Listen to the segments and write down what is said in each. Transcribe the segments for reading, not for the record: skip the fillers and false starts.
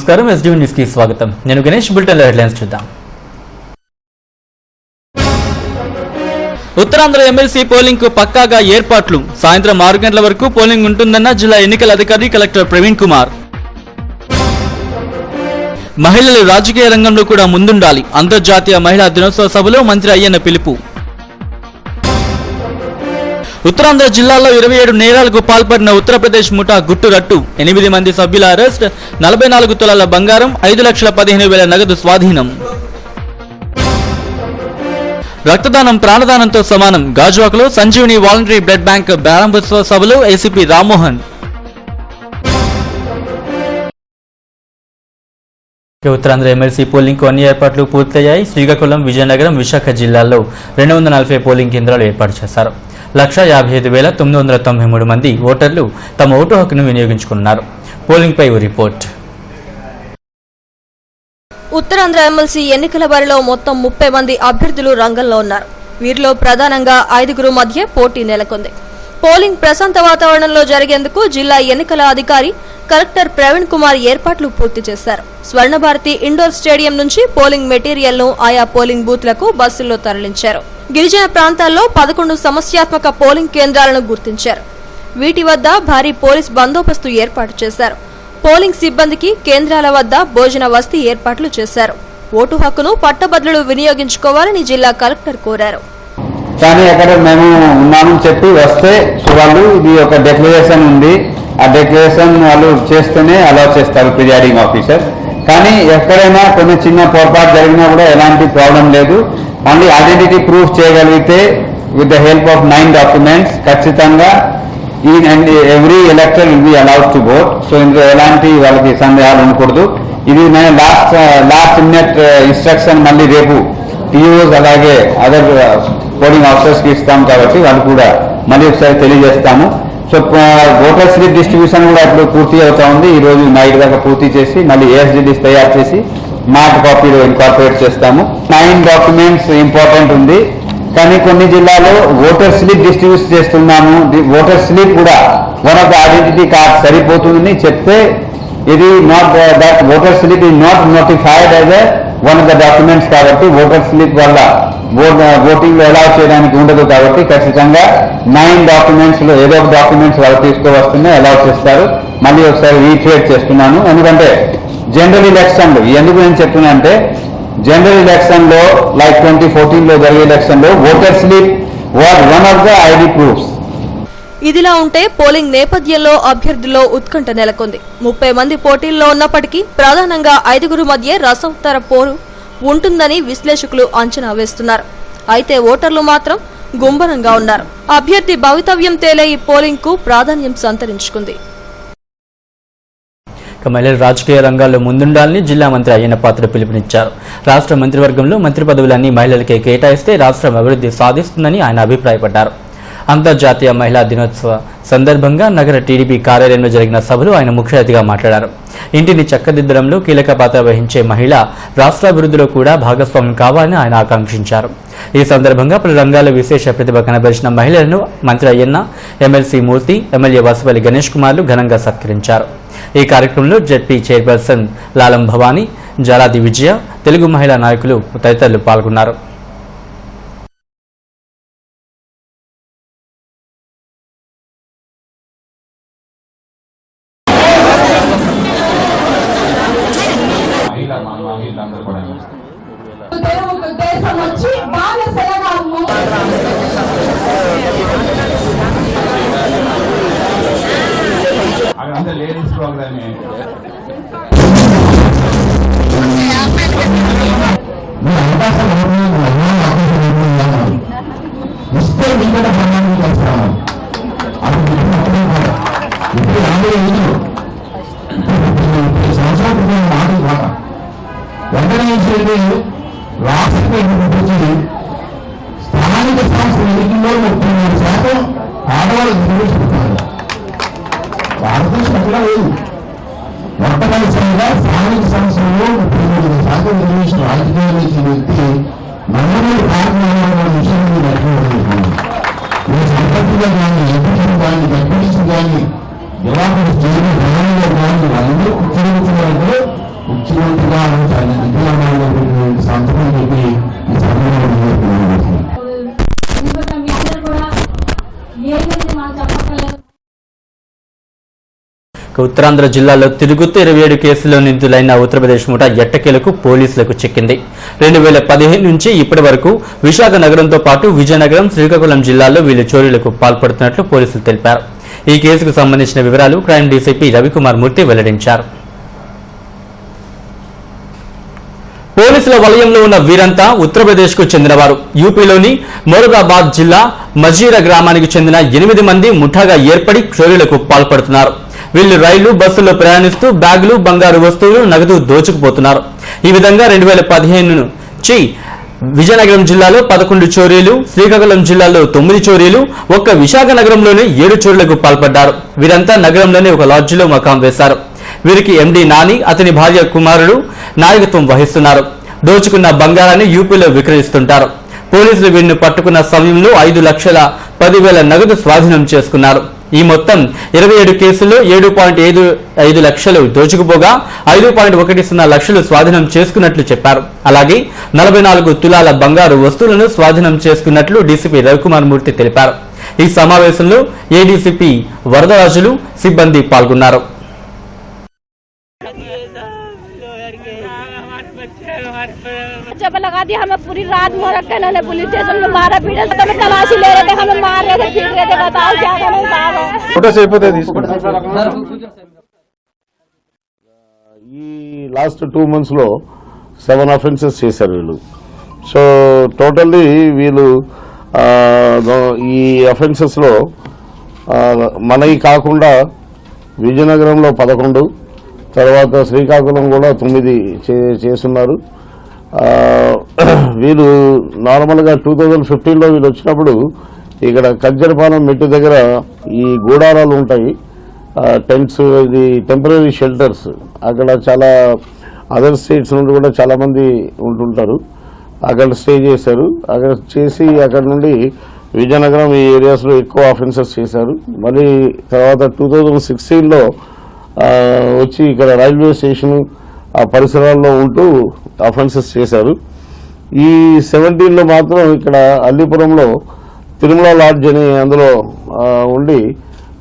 నమస్కారం SDV news కి స్వాగతం. నేను గణేష్. బులెటిన్ హెడ్లైన్స్ చూద్దాం. ఉత్తరాంధ్ర ఎమ్మెల్సీ పోలింగ్ కు పక్కాగా ఏర్పాట్లు. సాయంత్రం 6 గంటల వరకు పోలింగ్ ఉంటుందన్న జిల్లా ఎన్నికల అధికారి కలెక్టర్ ప్రవీణ్ కుమార్. మహిళలు రాజకీయ రంగంలో కూడా ముందుండాలి. అంతర్జాతీయ మహిళా దినోత్సవ సభలో మంత్రి అయ్యన్న పిలుపు. ఉత్తరాంధ్ర జిల్లాలో 27 నేరాలకు పాల్పడిన ఉత్తరప్రదేశ్ ముఠా గుట్టురట్టు. 8 మంది సభ్యుల అరెస్ట్. 44 తులాల బంగారం, 5,15,000 నగదు స్వాధీనం. రక్తదానం ప్రాణదానంతో సమానం. గాజువాకలో సంజీవిని వాలంటరీ బ్లడ్ బ్యాంక్ ప్రారంభోత్సవ సభలో ACP Rammohan. Uttarandhra MLC polling కు అన్ని ఏర్పాట్లు పూర్తయ్యాయి. శ్రీకాకుళం, విజయనగరం, విశాఖ జిల్లాల్లో 240 పోలింగ్ కేంద్రాలు ఏర్పాటు చేశారు. 1,55,993 మంది ఓటర్లు తమ ఓటు హక్కును వినియోగించుకున్నారు. పోలింగ్ పై రిపోర్ట్. ఉత్తరాంధ్ర ఎమ్మెల్సీ ఎన్నికల బరిలో మొత్తం 30 మంది అభ్యర్థులు రంగంలో ఉన్నారు. వీరిలో ప్రధానంగా 5 మధ్య పోటీ నెలకొంది. పోలింగ్ ప్రశాంత వాతావరణంలో జరిగేందుకు జిల్లా ఎన్నికల అధికారి కలెక్టర్ ప్రవీణ్ కుమార్ ఏర్పాట్లు పూర్తి చేశారు. స్వర్ణభారతి ఇండోర్ స్టేడియం నుంచి పోలింగ్ మెటీరియల్ ను ఆయా పోలింగ్ బూత్లకు బస్సుల్లో తరలించారు. గిరిజన ప్రాంతాల్లో 11 సమస్యాత్మక పోలింగ్ కేంద్రాలను గుర్తించారు. వీటి వద్ద భారీ పోలీస్ బందోబస్తు ఏర్పాటు చేశారు. పోలింగ్ సిబ్బందికి కేంద్రాల వద్ద భోజన వసతి ఏర్పాట్లు చేశారు. ఓటు హక్కును పట్టభద్రులు వినియోగించుకోవాలని జిల్లా కలెక్టర్ కోరారు. కానీ అక్కడ మేము ఉన్నామని చెప్పి వస్తే వాళ్ళు ఇది ఒక డిక్లరేషన్ ఉంది, ఆ డిక్లరేషన్ వాళ్ళు చేస్తేనే అలౌ చేస్తారు ప్రిజైడింగ్ ఆఫీసర్. కానీ ఎక్కడైనా కొన్ని చిన్న పొరపాటు జరిగినా కూడా ఎలాంటి ప్రాబ్లం లేదు. ఓన్లీ ఐడెంటిటీ ప్రూఫ్ చేయగలిగితే with the help of 9 documents ఖచ్చితంగా every elector will be allowed to vote. So ఇందులో ఎలాంటి వాళ్ళకి సందేహాలు ఉండకూడదు. ఇది నేను లాస్ట్ మినిట్ ఇన్స్ట్రక్షన్ మళ్ళీ రేపు టీఓస్ అలాగే అదర్ పోలింగ్ ఆఫీసర్స్ కి ఇస్తాం కాబట్టి వాళ్ళు కూడా మళ్ళీ ఒకసారి తెలియజేస్తాము. సో ఓటర్ స్లిప్ డిస్ట్రిబ్యూషన్ కూడా ఇప్పుడు పూర్తి అవుతా ఉంది. ఈ రోజు నైట్ దాకా పూర్తి చేసి మళ్ళీ ఏఎస్డిస్ తయారు చేసి మ్యాట్ కాపీలో ఇన్కార్పొరేట్ చేస్తాము. 9 డాక్యుమెంట్స్ ఇంపార్టెంట్ ఉంది. కానీ కొన్ని జిల్లాలో ఓటర్ స్లిప్ డిస్ట్రిబ్యూట్ చేస్తున్నాము. ఓటర్ స్లిప్ కూడా one of the identity card సరిపోతుందని చెప్తే ఇది not that voter slip is not notified as a one of the documents కాబట్టి ఓటర్ స్లిప్ వల్ల ఓటింగ్ లో అలౌ చేయడానికి ఉండదు. కాబట్టి ఖచ్చితంగా 9 డాక్యుమెంట్స్ లో ఏదో ఒక డాక్యుమెంట్స్ వాళ్ళు తీసుకువస్తూనే అలౌ చేస్తారు. మళ్ళీ ఒకసారి రీట్రేట్ చేస్తున్నాను. ఎందుకంటే జనరల్ ఎలక్షన్ లో ఎందుకు నేను చెప్తున్నా అంటే జనరల్ ఎలక్షన్ లో లైక్ 2014 లో జరిగే ఎలక్షన్ లో voter slip was one of the ID proofs. ఇదిలా ఉంటే పోలింగ్ నేపథ్యంలో అభ్యర్థుల్లో ఉత్కంఠ నెలకొంది. 30 మంది పోటీల్లో ఉన్నప్పటికీ ప్రధానంగా 5 మధ్య రసవత్తర పోరు ఉంటుందని విశ్లేషకులు అంచనా వేస్తున్నారు. అయితే ఓటర్లు మాత్రం గుంభనంగా ఉన్నారు. అభ్యర్థి భవితవ్యం తేలే ఈ పోలింగ్ కు ప్రాధాన్యం సంతరించుకుంది. మహిళలు రాజకీయ రంగాల్లో ముందుండాలని జిల్లా మంత్రి అయ్యన్న పాత్ర పిలుపునిచ్చారు. రాష్ట్ర మంత్రివర్గంలో మంత్రి పదవులన్నీ మహిళలకే కేటాయిస్తే రాష్ట్రం అభివృద్ధి సాధిస్తుందని ఆయన అభిప్రాయపడ్డారు. అంతర్జాతీయ మహిళా దినోత్సవ సందర్భంగా నగర టీడీపీ కార్యాలయంలో జరిగిన సభలో ఆయన ముఖ్య అతిథిగా మాట్లాడారు. ఇంటిని చక్కదిద్దడంలో కీలక పాత్ర వహించే మహిళ రాష్ట్రాభివృద్ధిలో కూడా భాగస్వామ్యం కావాలని ఆయన ఆకాంక్షించారు. ఈ సందర్భంగా పలు రంగాల్లో విశేష ప్రతిభ కనబరిచిన మహిళలను మంత్రి అయ్యన్న, ఎమ్మెల్సీ మూర్తి, ఎమ్మెల్యే వాసుపల్లి గణేష్ కుమార్లు ఘనంగా సత్కరించారు. ఈ కార్యక్రమంలో జెడ్పీ చైర్పర్సన్ లాలం భవానీ, జలాది విజయ, తెలుగు మహిళా నాయకులు తదితరులు పాల్గొన్నారు. లేడీస్ ప్రోగ్రామ్ రాష్ట్ర స్థానిక సంస్థల ఎన్నికల్లో 33% ఆడవాళ్ళకు నిర్వహిస్తున్నారు. భారతదేశం ఎక్కడా లేదు. మొట్టమొదటిసారిగా స్థానిక సంస్థల్లో 33% నిర్వహించిన రాజకీయాలు ఇచ్చిన వ్యక్తి నమ్మకం కార్యక్రమాల విషయాన్ని లెక్కబడుతుంది. ఈ సంపత్తిగా కానీ ఎంపీసీ కానీ డిప్యూటీసీ కానీ జవాబు చేయని ధనంలో కానీ వాళ్ళందరూ కూర్చోబెట్టిన ముఖ్యమంత్రిగా ఆయన విద్యాలయాలు సంతకం చెప్పి ఈ సందర్భంగా ఉత్తరాంధ్ర జిల్లాలో తిరుగుతూ 27 కేసుల్లో నిందితులైన ఉత్తరప్రదేశ్ ముఠా ఎట్టకేలకు పోలీసులకు చిక్కింది. 2015 నుంచి ఇప్పటి వరకు విశాఖ నగరంతో పాటు విజయనగరం, శ్రీకాకుళం జిల్లాల్లో వీళ్ళు చోరీలకు పాల్పడుతున్నట్లు పోలీసులు తెలిపారు. ఈ కేసుకు సంబంధించిన వివరాలు క్రైమ్ డీసీపీ రవికుమార్ మూర్తి వెల్లడించారు. పోలీసుల వలయంలో ఉన్న వీరంతా ఉత్తరప్రదేశ్ కు చెందినవారు. యూపీలోని మొరదాబాద్ జిల్లా మజీరా గ్రామానికి చెందిన 8 మంది ముఠాగా ఏర్పడి చోరీలకు పాల్పడుతున్నారు. వీళ్లు రైళ్లు, బస్సుల్లో ప్రయాణిస్తూ బ్యాగులు, బంగారు వస్తువులు, నగదు దోచుకుపోతున్నారు. ఈ విధంగా 2015 నుంచి విజయనగరం జిల్లాలో 11 చోరీలు, శ్రీకాకుళం జిల్లాలో 9 చోరీలు, ఒక్క విశాఖ నగరంలోనే 7 చోరీలకు పాల్పడ్డారు. వీరంతా నగరంలోనే ఒక లాడ్జిలో మకాం వేశారు. వీరికి ఎండీ నాని, అతని భార్య కుమారుడు నాయకత్వం వహిస్తున్నారు. దోచుకున్న బంగారాన్ని యూపీలో విక్రయిస్తుంటారు. పోలీసులు వీరిని పట్టుకున్న సమయంలో 5,10,000 నగదు స్వాధీనం చేసుకున్నారు. ఈ మొత్తం 27 కేసుల్లో 7.55 లక్షలు దోచుకుపోగా 5.10 లక్షలు స్వాధీనం చేసుకున్నట్లు చెప్పారు. అలాగే 44 తులాల బంగారు వస్తువులను స్వాధీనం చేసుకున్నట్లు డీసీపీ రవికుమార్ మూర్తి తెలిపారు. ఈ సమావేశంలో ఏడీసీపీ వరదరాజులు, సిబ్బంది పాల్గొన్నారు. जब लगा दिया हमें पूरी रात मोरक्के ने पुलिस स्टेशन में मारा पीटा तो हमें तलाशी ले रहे थे, हमें मार रहे थे, पीट रहे थे. बताओ क्या करें साहब. ఈ లాస్ట్ 2 months లో 7 అఫెన్సెస్ చేశారు వీళ్ళు. సో టోటల్లీ వీళ్ళు ఈ అఫెన్సెస్ లో మనకి కాకుండా విజయనగరంలో 11, తర్వాత శ్రీకాకుళం కూడా 9 చేస్తున్నారు. వీళ్ళు నార్మల్గా 2015లో వీళ్ళు వచ్చినప్పుడు ఇక్కడ కజ్జరపాలెం మెట్టు దగ్గర ఈ గూడారాలు ఉంటాయి, టెంట్స్, ఇది టెంపరీ షెల్టర్స్. అక్కడ చాలా అదర్ స్టేట్స్ నుండి కూడా చాలా మంది ఉంటుంటారు. అక్కడ స్టే చేశారు. అక్కడ చేసి అక్కడ నుండి విజయనగరం ఈ ఏరియాస్లో ఎక్కువ అఫెన్సెస్ చేశారు. మళ్ళీ తర్వాత 2016లో వచ్చి ఇక్కడ రైల్వే స్టేషన్ ఆ పరిసరాల్లో ఉంటూ అఫెన్సెస్ చేశారు. ఈ 17లో మాత్రం ఇక్కడ అల్లీపురంలో తిరుమల లాడ్జ్ అని అందులో ఉండి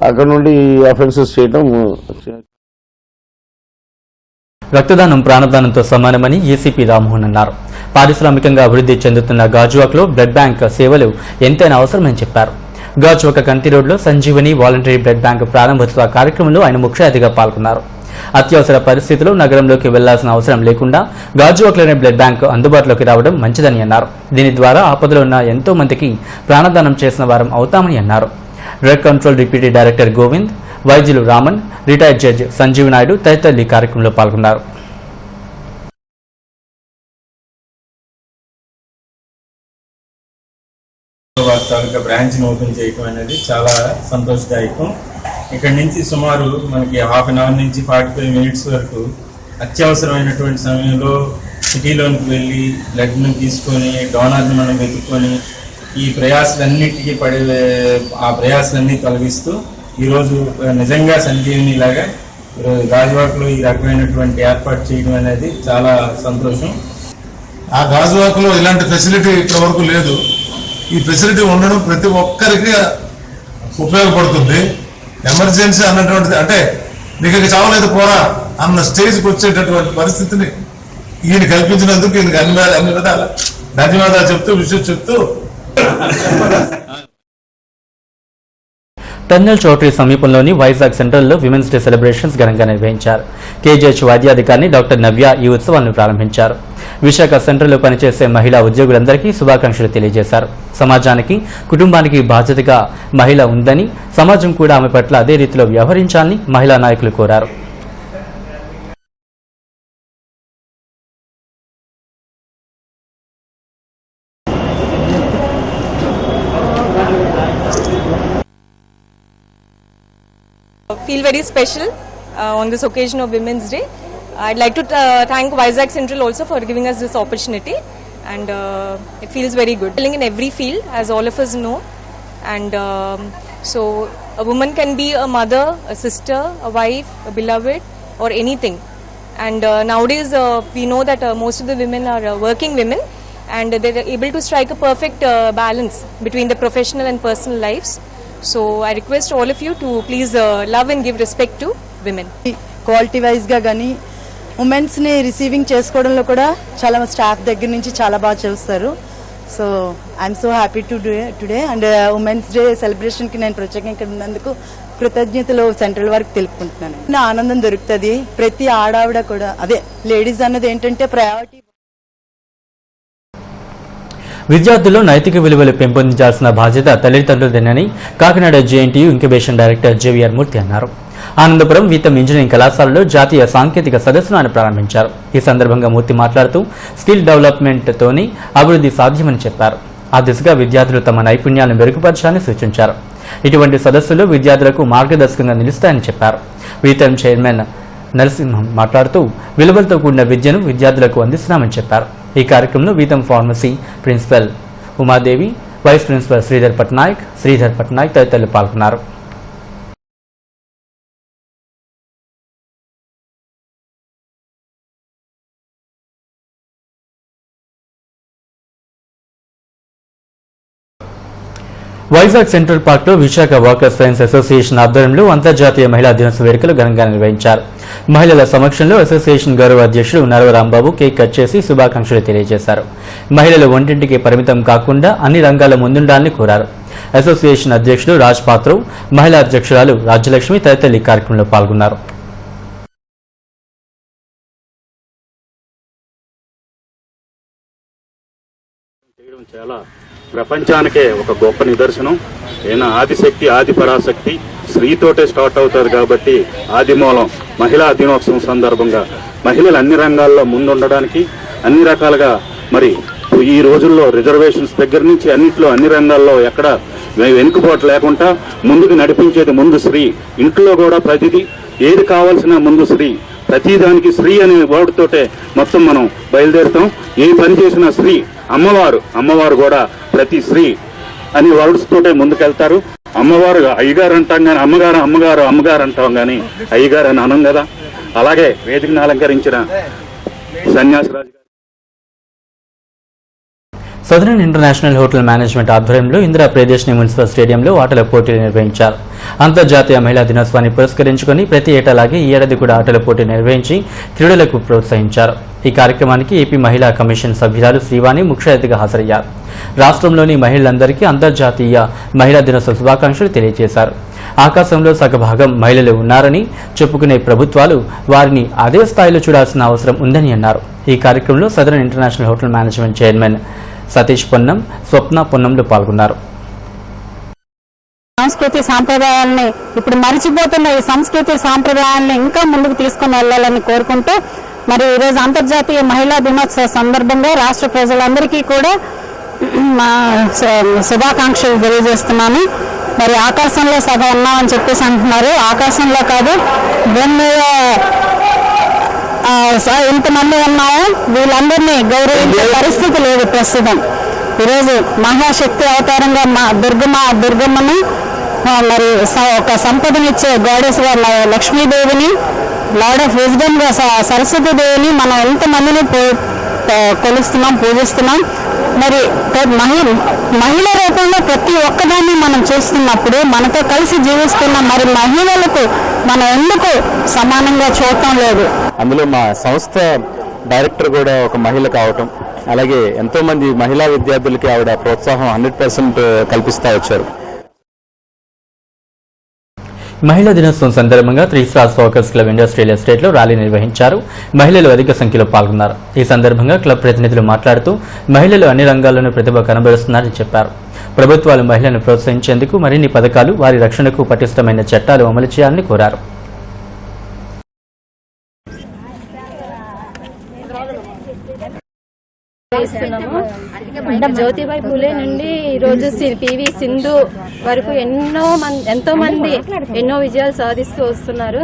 అక్కడ నుండి అఫెన్సెస్ చేయడం. రక్తదానం ప్రాణదానంతో సమానమని ఏసీపీ రామ్మోహన్ అన్నారు. పారిశ్రామికంగా అభివృద్ధి చెందుతున్న గాజువాక్లో బ్లడ్ బ్యాంక్ సేవలు ఎంతైనా అవసరమని చెప్పారు. గాజువాక కంటి రోడ్లో సంజీవని వాలంటరీ బ్లడ్ బ్యాంక్ ప్రారంభోత్సవ కార్యక్రమంలో ఆయన ముఖ్య అతిథిగా పాల్గొన్నారు. అత్యవసర పరిస్థితుల్లో నగరంలోకి వెళ్లాల్సిన అవసరం లేకుండా గాజువాకలోనే బ్లడ్ బ్యాంక్ అందుబాటులోకి రావడం మంచిదని అన్నారు. దీని ద్వారా ఆపదలో ఉన్న ఎంతో మందికి ప్రాణదానం చేసిన వారం అవుతామని అన్నారు. Drug control deputy director Govind, వైద్యులు రామన్, రిటైర్డ్ జడ్జి సంజీవ్ నాయుడు తదితరులు ఈ కార్యక్రమంలో పాల్గొన్నారు. తాలూకా బ్రాంచ్ని ఓపెన్ చేయడం అనేది చాలా సంతోషదాయకం. ఇక్కడ నుంచి సుమారు మనకి హాఫ్ అన్ అవర్ నుంచి 45 minutes వరకు అత్యవసరమైనటువంటి సమయంలో సిటీలోనికి వెళ్ళి బ్లడ్ను తీసుకొని డోనర్ని మనం వెతుక్కొని ఈ ప్రయాసాలన్నిటికీ ఆ ప్రయాసాలన్నీ తొలగిస్తూ ఈరోజు నిజంగా సంజీవిని లాగా ఈరోజు గాజువాకలో ఈ రకమైనటువంటి ఏర్పాటు చేయడం అనేది చాలా సంతోషం. ఆ గాజువాకలో ఇలాంటి ఫెసిలిటీ ఇప్పటి వరకు లేదు. ఈ ఫెసిలిటీ ఉండడం ప్రతి ఒక్కరికి ఉపయోగపడుతుంది. ఎమర్జెన్సీ అన్నటువంటిది అంటే నీకు చావలేదు పోరా అన్న స్టేజ్కి వచ్చేటటువంటి పరిస్థితిని ఈయన కల్పించినందుకు ఈయనకి అన్ని విధాల ధన్యవాదాలు చెప్తూ విషయం చెప్తూ టన్నెల్ చౌటరీ సమీపంలోని వైజాగ్ సెంట్రల్లో విమెన్స్ డే సెలబ్రేషన్స్ ఘనంగా నిర్వహించారు. కేజీహెచ్ వైద్యాధికారిని డాక్టర్ నవ్య ఈ ఉత్సవాలను ప్రారంభించారు. విశాఖ సెంట్రల్లో పనిచేసే మహిళా ఉద్యోగులందరికీ శుభాకాంక్షలు తెలియజేశారు. సమాజానికి, కుటుంబానికి బాధ్యతగా మహిళ ఉందని, సమాజం కూడా ఆమె పట్ల అదే రీతిలో వ్యవహరించాలని మహిళా నాయకులు కోరారు. Feel very special on this occasion of Women's Day. I'd like to thank Vizag Central also for giving us this opportunity, and it feels very good. In every field, as all of us know, and so a woman can be a mother, a sister, a wife, a beloved, or anything. And nowadays we know that most of the women are working women, and they're able to strike a perfect balance between the professional and personal lives. So I request all of you to please love and give respect to women. Quality వైజ్గా కానీ ఉమెన్స్ని receiving చేసుకోవడంలో కూడా చాలా staff దగ్గర నుంచి చాలా బాగా చేస్తారు. So I'm so happy to do today and women's day సెలబ్రేషన్కి నేను ప్రత్యేకంగా ఇక్కడ ఉన్నందుకు కృతజ్ఞతలు సెంట్రల్ వారికి తెలుపుకుంటున్నాను. నా ఆనందం దొరుకుతుంది. ప్రతి ఆడావిడ కూడా అదే లేడీస్ అన్నది ఏంటంటే ప్రయారిటీ. విద్యార్థుల్లో నైతిక విలువలు పెంపొందించాల్సిన బాధ్యత తల్లిదండ్రులదేనని కాకినాడ జేఎన్టీయూ ఇంక్యుబేషన్ డైరెక్టర్ జేవీఆర్ మూర్తి అన్నారు. ఆనందపురం వీతం ఇంజనీరింగ్ కళాశాలలో జాతీయ సాంకేతిక సదస్సును ఆయన ప్రారంభించారు. ఈ సందర్భంగా మూర్తి మాట్లాడుతూ స్కిల్ డెవలప్మెంట్తోనే అభివృద్ధి సాధ్యమని చెప్పారు. ఆ దిశగా విద్యార్థులు తమ నైపుణ్యాలను మెరుగుపరచాలని సూచించారు. ఇటువంటి సదస్సులు విద్యార్థులకు మార్గదర్శకంగా నిలుస్తాయని చెప్పారు. వీతం చైర్మన్ నరసింహం మాట్లాడుతూ విలువలతో కూడిన విద్యను విద్యార్థులకు అందిస్తున్నామని చెప్పారు. ఈ కార్యక్రమంలో Vitam pharmacy principal Umadevi, vice principal Sridhar Patnaik తదితరులు పాల్గొన్నారు. వైజాగ్ సెంట్రల్ పార్క్ లో విశాఖ వర్కర్స్ ఫ్రెండ్స్ అసోసియేషన్ ఆధ్వర్యంలో అంతర్జాతీయ మహిళా దినోత్సవ వేడుకలు ఘనంగా నిర్వహించారు. మహిళల సమక్షంలో అసోసియేషన్ గౌరవ అధ్యక్షుడు నరవరాంబాబు కేక్ కట్ చేసి శుభాకాంక్షలు తెలియజేశారు. మహిళలు వంటింటికి పరిమితం కాకుండా అన్ని రంగాల ముందుండాలని కోరారు. అసోసియేషన్ అధ్యక్షుడు రాజ్ పాత్రవ్, మహిళా అధ్యక్షురాలు రాజ్యలక్ష్మి తదితరులు ఈ కార్యక్రమంలో పాల్గొన్నారు. చాలా ప్రపంచానికే ఒక గొప్ప నిదర్శనం. ఏనా ఆదిశక్తి ఆది పరాశక్తి స్త్రీతోటే స్టార్ట్ అవుతారు కాబట్టి ఆది మూలం మహిళా దినోత్సవం సందర్భంగా మహిళలు అన్ని రంగాల్లో ముందుండడానికి అన్ని రకాలుగా మరి ఈ రోజుల్లో రిజర్వేషన్స్ దగ్గర నుంచి అన్నిట్లో అన్ని రంగాల్లో ఎక్కడ వెనుకబాటు లేకుండా ముందుకు నడిపించేది ముందు స్త్రీ. ఇంట్లో కూడా ప్రతిదీ ఏది కావాల్సిన ముందు స్త్రీ. ప్రతిదానికి స్త్రీ అనే వర్డ్ తోటే మొత్తం మనం బయలుదేరుతాం. ఏ పని చేసినా స్త్రీ. అమ్మవారు కూడా ప్రతి స్త్రీ అనే వర్డ్స్ తోటే ముందుకెళ్తారు. అమ్మవారు అయ్యగారు అంటాం కానీ అమ్మగారు అంటాం కానీ అయ్యగారు అని అనం కదా. అలాగే వేదికను అలంకరించిన Sanyasiraju southern international hotel management ఆధ్వర్యంలో ఇందిరా ప్రియదర్శిని మున్సిపల్ స్టేడియంలో ఆటల పోటీలు నిర్వహించారు. అంతర్జాతీయ మహిళా దినోత్సవాన్ని పురస్కరించుకుని ప్రతి ఏటాలాగే ఈ ఏడాది కూడా ఆటల పోటీ నిర్వహించి క్రీడలకు ప్రోత్సహించారు. ఈ కార్యక్రమానికి ఏపీ మహిళా కమిషన్ సభ్యురాలు శ్రీవాణి ముఖ్య అతిథిగా హాజరయ్యారు. రాష్ట్రంలోని మహిళలందరికీ అంతర్జాతీయ మహిళా దినోత్సవ శుభాకాంక్షలు తెలియజేశారు. ఆకాశంలో సగభాగం మహిళలు ఉన్నారని చెప్పుకునే ప్రభుత్వాలు వారిని అదే స్థాయిలో చూడాల్సిన అవసరం ఉందని అన్నారు. ఈ కార్యక్రమంలో southern international hotel management chairman Satish Ponnam, Swapna పొన్నంలు పాల్గొన్నారు. సంస్కృతి సాంప్రదాయాలని ఇప్పుడు మరిచిపోతున్న ఈ సంస్కృతి సాంప్రదాయాలను ఇంకా ముందుకు తీసుకుని వెళ్లాలని కోరుకుంటూ మరి ఈరోజు అంతర్జాతీయ మహిళా దినోత్సవ సందర్భంగా రాష్ట్ర ప్రజలందరికీ కూడా శుభాకాంక్షలు తెలియజేస్తున్నాను. మరి ఆకాశంలో సగం ఉన్నామని చెప్పేసి అంటున్నారు. ఆకాశంలో కాదు, భూమి మీద ఎంతమంది ఉన్నాయో వీళ్ళందరినీ గౌరవించే పరిస్థితి లేదు ప్రస్తుతం. ఈరోజు మహాశక్తి అవతారంగా దుర్గమ్మని మరి ఒక సంపదనిచ్చే గాడెస్ గా లక్ష్మీదేవిని, లార్డ్ ఆఫ్ విజ్డమ్ గా సరస్వతీదేవిని మనం ఎంతమందిని కొలుస్తున్నాం, పూజిస్తున్నాం. మరి మహిళ రూపంలో ప్రతి ఒక్కదాన్ని మనం చూస్తున్నప్పుడు మనతో కలిసి జీవిస్తున్న మరి మహిళలకు మనం ఎందుకు సమానంగా చూడటం లేదు? అందులో మా సంస్థ డైరెక్టర్ కూడా ఒక మహిళ కావటం, అలాగే ఎంతో మంది మహిళా విద్యార్థులకి ఆవిడ ప్రోత్సాహం 100% కల్పిస్తూ వచ్చారు. మహిళా దినోత్సవం సందర్భంగా 3 stars focus club industrial estate లో ర్యాలీ నిర్వహించారు. మహిళలు అధిక సంఖ్యలో పాల్గొన్నారు. ఈ సందర్భంగా క్లబ్ ప్రతినిధులు మాట్లాడుతూ మహిళలు అన్ని రంగాల్లోనూ ప్రతిభ కనబరుస్తున్నారని చెప్పారు. ప్రభుత్వాలు మహిళలను ప్రోత్సహించేందుకు మరిన్ని పథకాలు, వారి రక్షణకు పటిష్టమైన చట్టాలు అమలు చేయాలని కోరారు. జ్యోతిబాయి పూలే నుండి ఈరోజు పివి సింధు వరకు ఎంతో మంది ఎన్నో విజయాలు సాధిస్తూ వస్తున్నారు.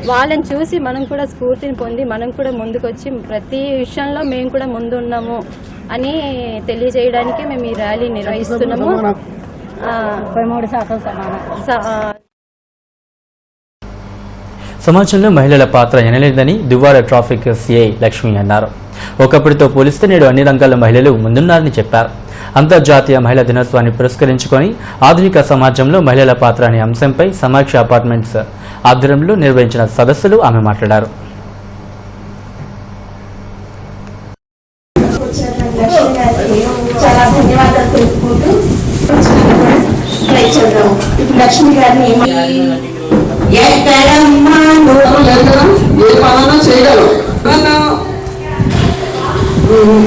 వాళ్ళని చూసి మనం కూడా స్ఫూర్తిని పొంది మనం కూడా ముందుకొచ్చి ప్రతి విషయంలో మేము కూడా ముందున్నాము అని తెలియజేయడానికి మేము ఈ ర్యాలీ నిర్వహిస్తున్నాము. సమాజంలో మహిళల పాత్ర ఎనలేదని దువ్వాడ ట్రాఫిక్ సిఐ లక్ష్మి అన్నారు. ఒకప్పటితో పోలిస్తే నేడు అన్ని రంగాల్లో మహిళలు ముందున్నారని చెప్పారు. అంతర్జాతీయ మహిళా దినోత్సవాన్ని పురస్కరించుకొని ఆధునిక సమాజంలో మహిళల పాత్ర అనే అంశంపై సమాక్ష అపార్ట్మెంట్స్ ఆధ్వర్యంలో నిర్వహించిన సదస్సులో ఆమె మాట్లాడారు. చాలా ధన్యవాదాలు తెలుపుకుంటూ లక్ష్మి గారిని ఏ పనైనా చేయగలం.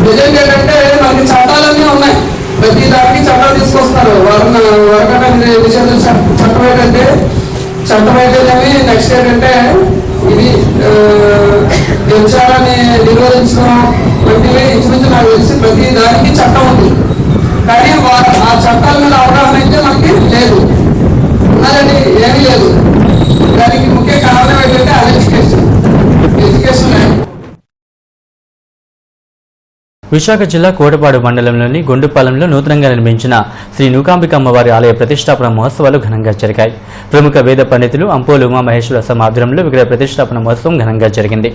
ప్రజెంట్ ఏంటంటే మనకి చట్టాలన్నీ ఉన్నాయి, ప్రతి దానికి చట్టాలు తీసుకొస్తున్నారు. వరకటి విషయంలో చట్టం ఏంటంటే నెక్స్ట్ ఏంటంటే ఇది వ్యభిచారాన్ని నిరోధించడం వంటివి ఇంచుమించు నాకు తెలిసి ప్రతి దానికి చట్టం ఉంది. కానీ ఆ చట్టాల మీద అవగాహన అయితే మనకి లేదు, ఉన్నదండి ఏమీ లేదు. దానికి ముఖ్య కారణం ఏంటంటే ఎడ్యుకేషన్. విశాఖ జిల్లా కోటపాడు మండలంలోని గొండుపాలెంలో నూతనంగా నిర్మించిన శ్రీ నూకాంబిక అమ్మవారి ఆలయ ప్రతిష్టాపన మహోత్సవాలు ఘనంగా జరిగాయి. ప్రముఖ వేద పండితులు అంపోలు ఉమామహేశ్వర ఆధ్వర్యంలో విగ్రహ ప్రతిష్టాపన మహోత్సవం ఘనంగా జరిగింది.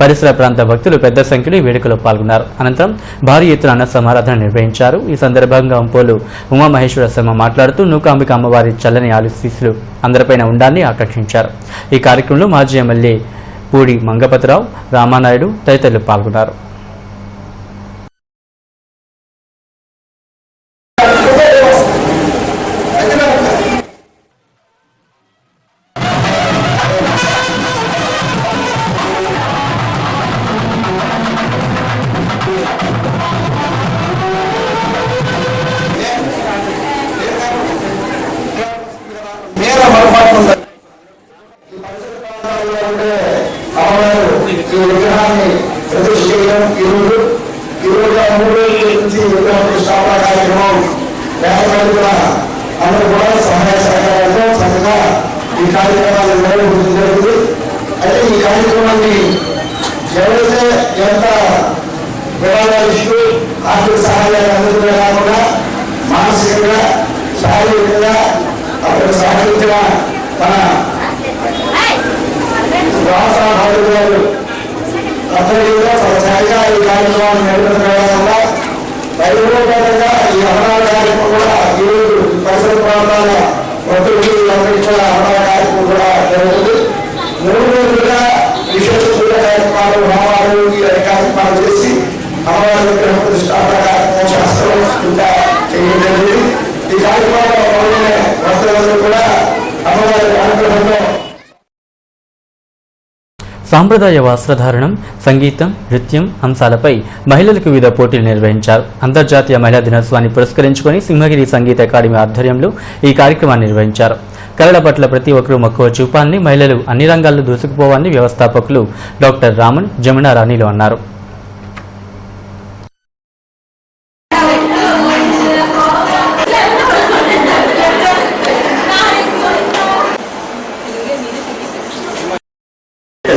పరిసర ప్రాంత భక్తులు పెద్ద సంఖ్యలో ఈ వేడుకలో పాల్గొన్నారు. అనంతరం భారీ ఎత్తున అన్న సమారాధన నిర్వహించారు. ఈ సందర్భంగా అంపోలు ఉమామహేశ్వర మాట్లాడుతూ నూకాంబిక అమ్మవారి చల్లని ఆశీస్సులు అందరిపైన ఉండాలని ఆకర్షించారు. ఈ కార్యక్రమంలో మాజీ ఎమ్మెల్యే పూడి మంగపతిరావు, రామానాయుడు తదితరులు పాల్గొన్నారు. అందరూ కూడా సహాయ సహకారాలతో చక్కగా ఈ కార్యక్రమాలు నిర్వహించడం జరిగింది. అయితే ఈ కార్యక్రమాన్ని ఎవరైతే ఎంత విరాళాలు ఇస్తూ ఆర్థిక సహాయాలు అందుకునే కాకుండా మానసికంగా శారీరకంగా అక్కడ సహకరించిన మన రాష్ట్ర బాధితులు అందరికీ కూడా సహజంగా ఈ కార్యక్రమాన్ని నిర్వహించకుండా వైభవపరంగా ఈ అమరావతి కార్యక్రమం కూడా ఈరోజు పరిసర ప్రాంతాల భక్తులందరికీ కూడా అమరావతి కార్యక్రమం కూడా జరుగుతుంది. 3 రోజులుగా విశేష పూజ కార్యక్రమాలు, హోమాలు కార్యక్రమాలు చేసి అమరావతి విగ్రహ ప్రతిష్టాపన కార్యక్రమం శాస్త్రంగా చేయడం జరిగింది. ఈ కార్యక్రమంలో పాల్గొనే భక్తులందరూ కూడా అమరావతి కార్యక్రమంలో సాంప్రదాయ వస్త్రధారణం, సంగీతం, నృత్యం అంశాలపై మహిళలకు వివిధ పోటీలు నిర్వహించారు. అంతర్జాతీయ మహిళా దినోత్సవాన్ని పురస్కరించుకొని సింహగిరి సంగీత అకాడమీ ఆధ్వర్యంలో ఈ కార్యక్రమాన్ని నిర్వహించారు. కళల పట్ల ప్రతి ఒక్కరూ మక్కువ చూపాలని, మహిళలు అన్ని రంగాల్లో దూసుకుపోవాలని వ్యవస్థాపకులు డాక్టర్ రామన్, జమునా రాణిలు అన్నారు.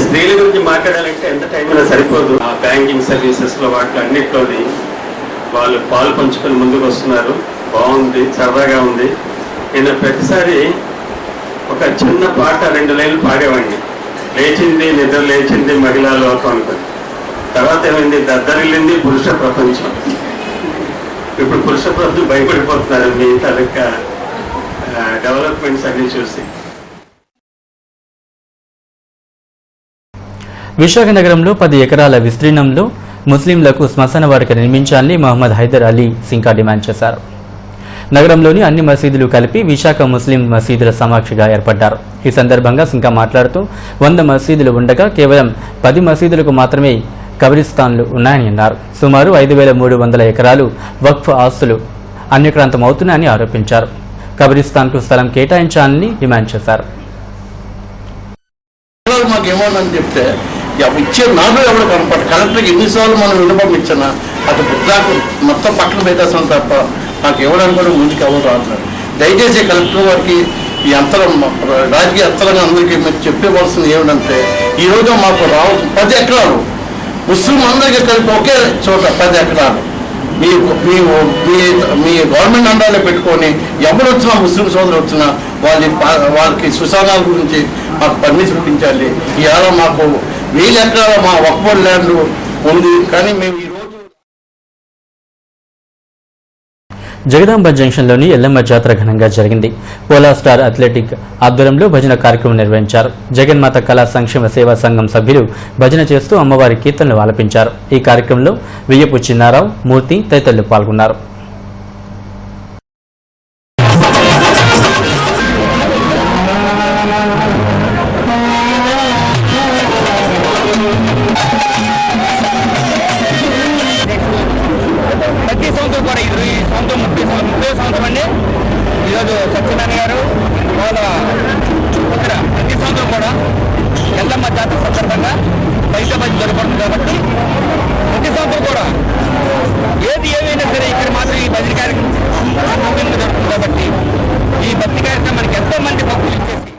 స్త్రీల గురించి మాట్లాడాలంటే ఎంత టైం అయినా సరిపోదు. ఆ బ్యాంకింగ్ సర్వీసెస్ లో వాటిలో అన్నిట్లోని వాళ్ళు పాలు పంచుకొని ముందుకు వస్తున్నారు. బాగుంది, సరదాగా ఉంది. నేను ప్రతిసారి ఒక చిన్న పాట 2 లైన్లు పాడేవాడిని. లేచింది నిద్ర లేచింది మహిళా లోకం అనుకుని. తర్వాత ఏమైంది, దద్దరిల్లింది పురుష ప్రపంచం. ఇప్పుడు పురుష ప్రపంచం భయపడిపోతున్నారు మీ తాలూకా డెవలప్మెంట్స్ అన్ని చూసి. విశాఖ నగరంలో 10 ఎకరాల విస్తీర్ణంలో ముస్లింలకు శ్మశాన వాటిక నిర్మించాలని మహమ్మద్ హైదర్ అలీ సింకా డిమాండ్ చేశారు. నగరంలోని అన్ని మసీదులు కలిపి విశాఖ ముస్లిం మసీదుల సమాక్షిగా ఏర్పడ్డారు. ఈ సందర్భంగా సింకా మాట్లాడుతూ 100 మసీదులు ఉండగా కేవలం 10 మసీదులకు మాత్రమే కబ్రిస్తాన్లు ఉన్నాయని అన్నారు. సుమారు 5,300 ఎకరాలు వక్ఫ్ ఆస్తులు అన్యక్రాంతమవుతున్నాయని ఆరోపించారు. కబ్రిస్తాన్కు స్థలం కేటాయించాలని డిమాండ్ చేశారు. మాకేమోనని చెప్తే ఇచ్చే నాకు ఎవరు కనపడ కలెక్టర్కి ఎన్నిసార్లు మనం విన్నపం ఇచ్చినా అది బుద్ధాకు మొత్తం పక్కన పెట్టేస్తాం తప్ప నాకు ఇవ్వడానికి కూడా ముందుకు ఎవరు రావట్లేదు. దయచేసి కలెక్టర్ వారికి ఈ అంతరం రాజకీయ అంతరంగా అందరికీ మీరు చెప్పవలసింది ఏమిటంటే ఈరోజు మాకు రావచ్చు 10 ఎకరాలు ముస్లిం అందరికీ కలిపి ఒకే చోట 10 ఎకరాలు మీ మీ మీ గవర్నమెంట్ అండాలో పెట్టుకొని ఎవరు వచ్చినా ముస్లిం సోదరులు వచ్చినా వాళ్ళకి సుశానాల గురించి మాకు పర్మిషన్ ఇప్పించాలి. ఇవాళ మాకు 1000 ఎకరాల మా వక్ఫ్ ల్యాండ్ ఉంది, కానీ మేము జగదాంబ జంక్షన్లోని ఎల్లమ్మ జాతర ఘనంగా జరిగింది. పోలార్ స్టార్ అథ్లెటిక్ ఆధ్వర్యంలో భజన కార్యక్రమం నిర్వహించారు. జగన్మాత కళా సంక్షేమ సేవా సంఘం సభ్యులు భజన చేస్తూ అమ్మవారి కీర్తనలు ఆలపించారు. ఈ కార్యక్రమంలో వియ్యపు చిన్నారావు, మూర్తి తదితరులు పాల్గొన్నారు. ఈరోజు సత్యనారాయణ గారు ప్రతి సంవత్సరం కూడా ఎల్లమ్మ జాతర సందర్భంగా బయట జరపడుతుంది కాబట్టి ప్రతి సంవత్సరం కూడా ఏమైనా సరే ఇక్కడ మాత్రం ఈ భజన కార్యక్రమం జరుగుతుంది కాబట్టి ఈ భక్తి కార్యక్రమానికి ఎంతో మంది భక్తులు ఇచ్చేసి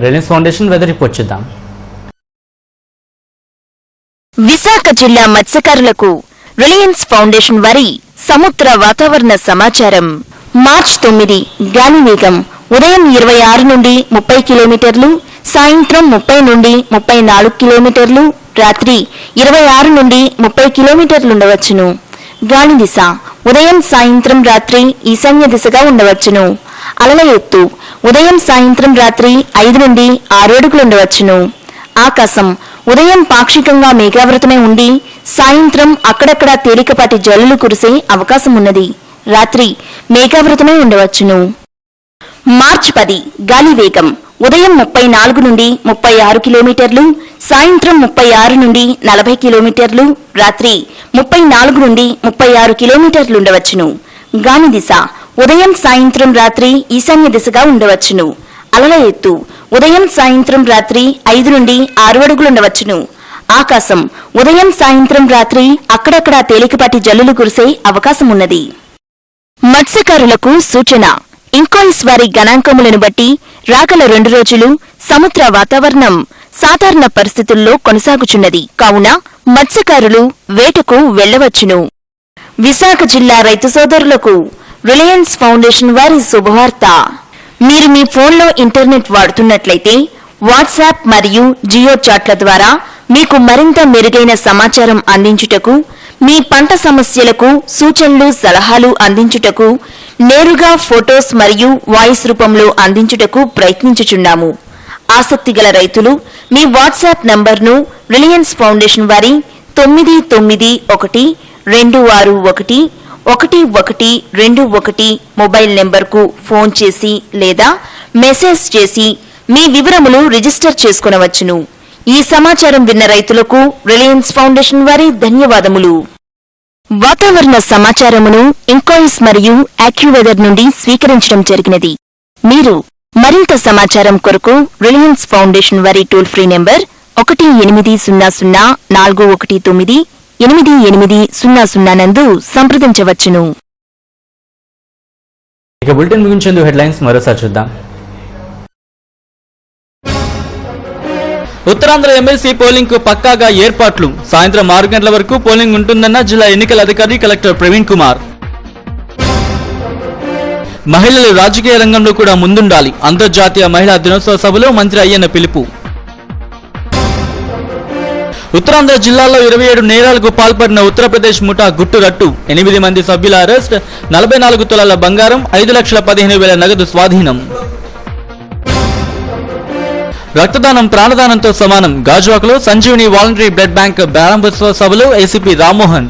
రిలయన్స్ ఫౌండేషన్ వెదర్ రిపోర్ట్ చేద్దాం. విశాఖ జిల్లా మత్స్యకారులకు రిలయన్స్ ఫౌండేషన్ వారి సముద్ర వాతావరణ సమాచారం. మార్చి 9 గాలి వేగం ఉదయం 26 నుండి 30 కిలోమీటర్లు, సాయంత్రం 30 నుండి 34 కిలోమీటర్లు, రాత్రి 26 నుండి 30 కిలోమీటర్లు ఉండవచ్చును. గాలి దిశ ఉదయం సాయంత్రం రాత్రి ఈశాన్య దిశగా ఉండవచ్చును. అలల ఎత్తు ఉదయం సాయంత్రం రాత్రి 5 నుండి 6 అడుగులు ఉండవచ్చును. ఆకాశం ఉదయం పాక్షికంగా మేఘావృతమై ఉండి సాయంత్రం అక్కడక్కడ తేలికపాటి జల్లులు కురిసే అవకాశం ఉన్నది. రాత్రి మేఘావృతమై ఉండవచ్చును. మార్చి 10 గాలి వేగం ఉదయం 34 నుండి 36 కిలోమీటర్లు, సాయంత్రం 36 నుండి 40 కిలోమీటర్లు, రాత్రి 34 నుండి 36 కిలోమీటర్లు ఉండవచ్చును. గాలి దిశ ఉదయం సాయంత్రం రాత్రి ఈశాన్య దిశగా ఉండవచ్చును. అలల ఎత్తు ఉదయం సాయంత్రం రాత్రి 5 నుండి 6 అడుగులు ఉండవచ్చును. ఆకాశం ఉదయం సాయంత్రం రాత్రి అక్కడక్కడ తేలికపాటి జల్లులు కురిసే అవకాశం ఉన్నది. మత్స్యకారులకు సూచన. ఇంకాయిస్ వారి గణాంకములను బట్టి రాగల 2 రోజులు సముద్ర వాతావరణం సాధారణ పరిస్థితుల్లో కొనసాగుచున్నది కావున మత్స్యకారులు వేటకు వెళ్లవచ్చును. విశాఖ జిల్లా రైతు సోదరులకు రిలయన్స్ ఫౌండేషన్ వారి శుభవార్త. మీరు మీ ఫోన్లో ఇంటర్నెట్ వాడుతున్నట్లయితే వాట్సాప్ మరియు జియో చాట్ల ద్వారా మీకు మరింత మెరుగైన సమాచారం అందించుటకు, మీ పంట సమస్యలకు సూచనలు సలహాలు అందించుటకు, నేరుగా ఫొటోస్ మరియు వాయిస్ రూపంలో అందించుటకు ప్రయత్నించుచున్నాము. ఆసక్తిగల రైతులు మీ వాట్సాప్ నంబర్ను రిలయన్స్ ఫౌండేషన్ వారి 9926111121 మొబైల్ నెంబర్కు ఫోన్ చేసి లేదా మెసేజ్ చేసి మీ వివరములు రిజిస్టర్ చేసుకొనవచ్చును. ఈ సమాచారం విన్న రైతులకు రిలయన్స్ ఫౌండేషన్ వారి ధన్యవాదములు. వాతావరణ సమాచారమును ఇంకాయిస్ మరియు యాక్యువెదర్ నుండి స్వీకరించడం జరిగినది. మీరు మరింత సమాచారం కొరకు రిలయన్స్ ఫౌండేషన్ వారి టోల్ ఫ్రీ నెంబర్ 180041988800 నందు సంప్రదించవచ్చును. ఇక బులెటిన్ ముగించేందుకు హెడ్లైన్స్ మరోసారి చూద్దాం. ఉత్తరాంధ్ర ఎమ్మెల్సీ పోలింగ్ కు పక్కాగా ఏర్పాట్లు. సాయంత్రం 6 గంటల వరకు పోలింగ్ ఉంటుందన్న జిల్లా ఎన్నికల అధికారి కలెక్టర్ ప్రవీణ్ కుమార్. మహిళలు రాజకీయ రంగంలో కూడా ముందుండాలి. అంతర్జాతీయ మహిళా దినోత్సవ సభలో మంత్రి అయ్యన్న పిలుపు. ఉత్తరాంధ్ర జిల్లాలో 27 నేరాలకు పాల్పడిన ఉత్తరప్రదేశ్ ముఠా గుట్టురట్టు. 8 మంది సభ్యుల అరెస్ట్, 44 తులాల బంగారం, 5,15,000 నగదు స్వాధీనం. రక్తదానం ప్రాణదానంతో సమానం. గాజువాకలో సంజీవిని వాలంటరీ బ్లడ్ బ్యాంక్ ప్రారంభోత్సవ సభలో ఏసీపీ రామ్మోహన్.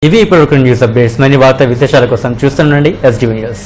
ఇవి ఇప్పుడు న్యూస్ అప్డేట్స్. మరిన్ని వార్తా విశేషాల కోసం చూస్తుండండి ఎస్టీవీ న్యూస్.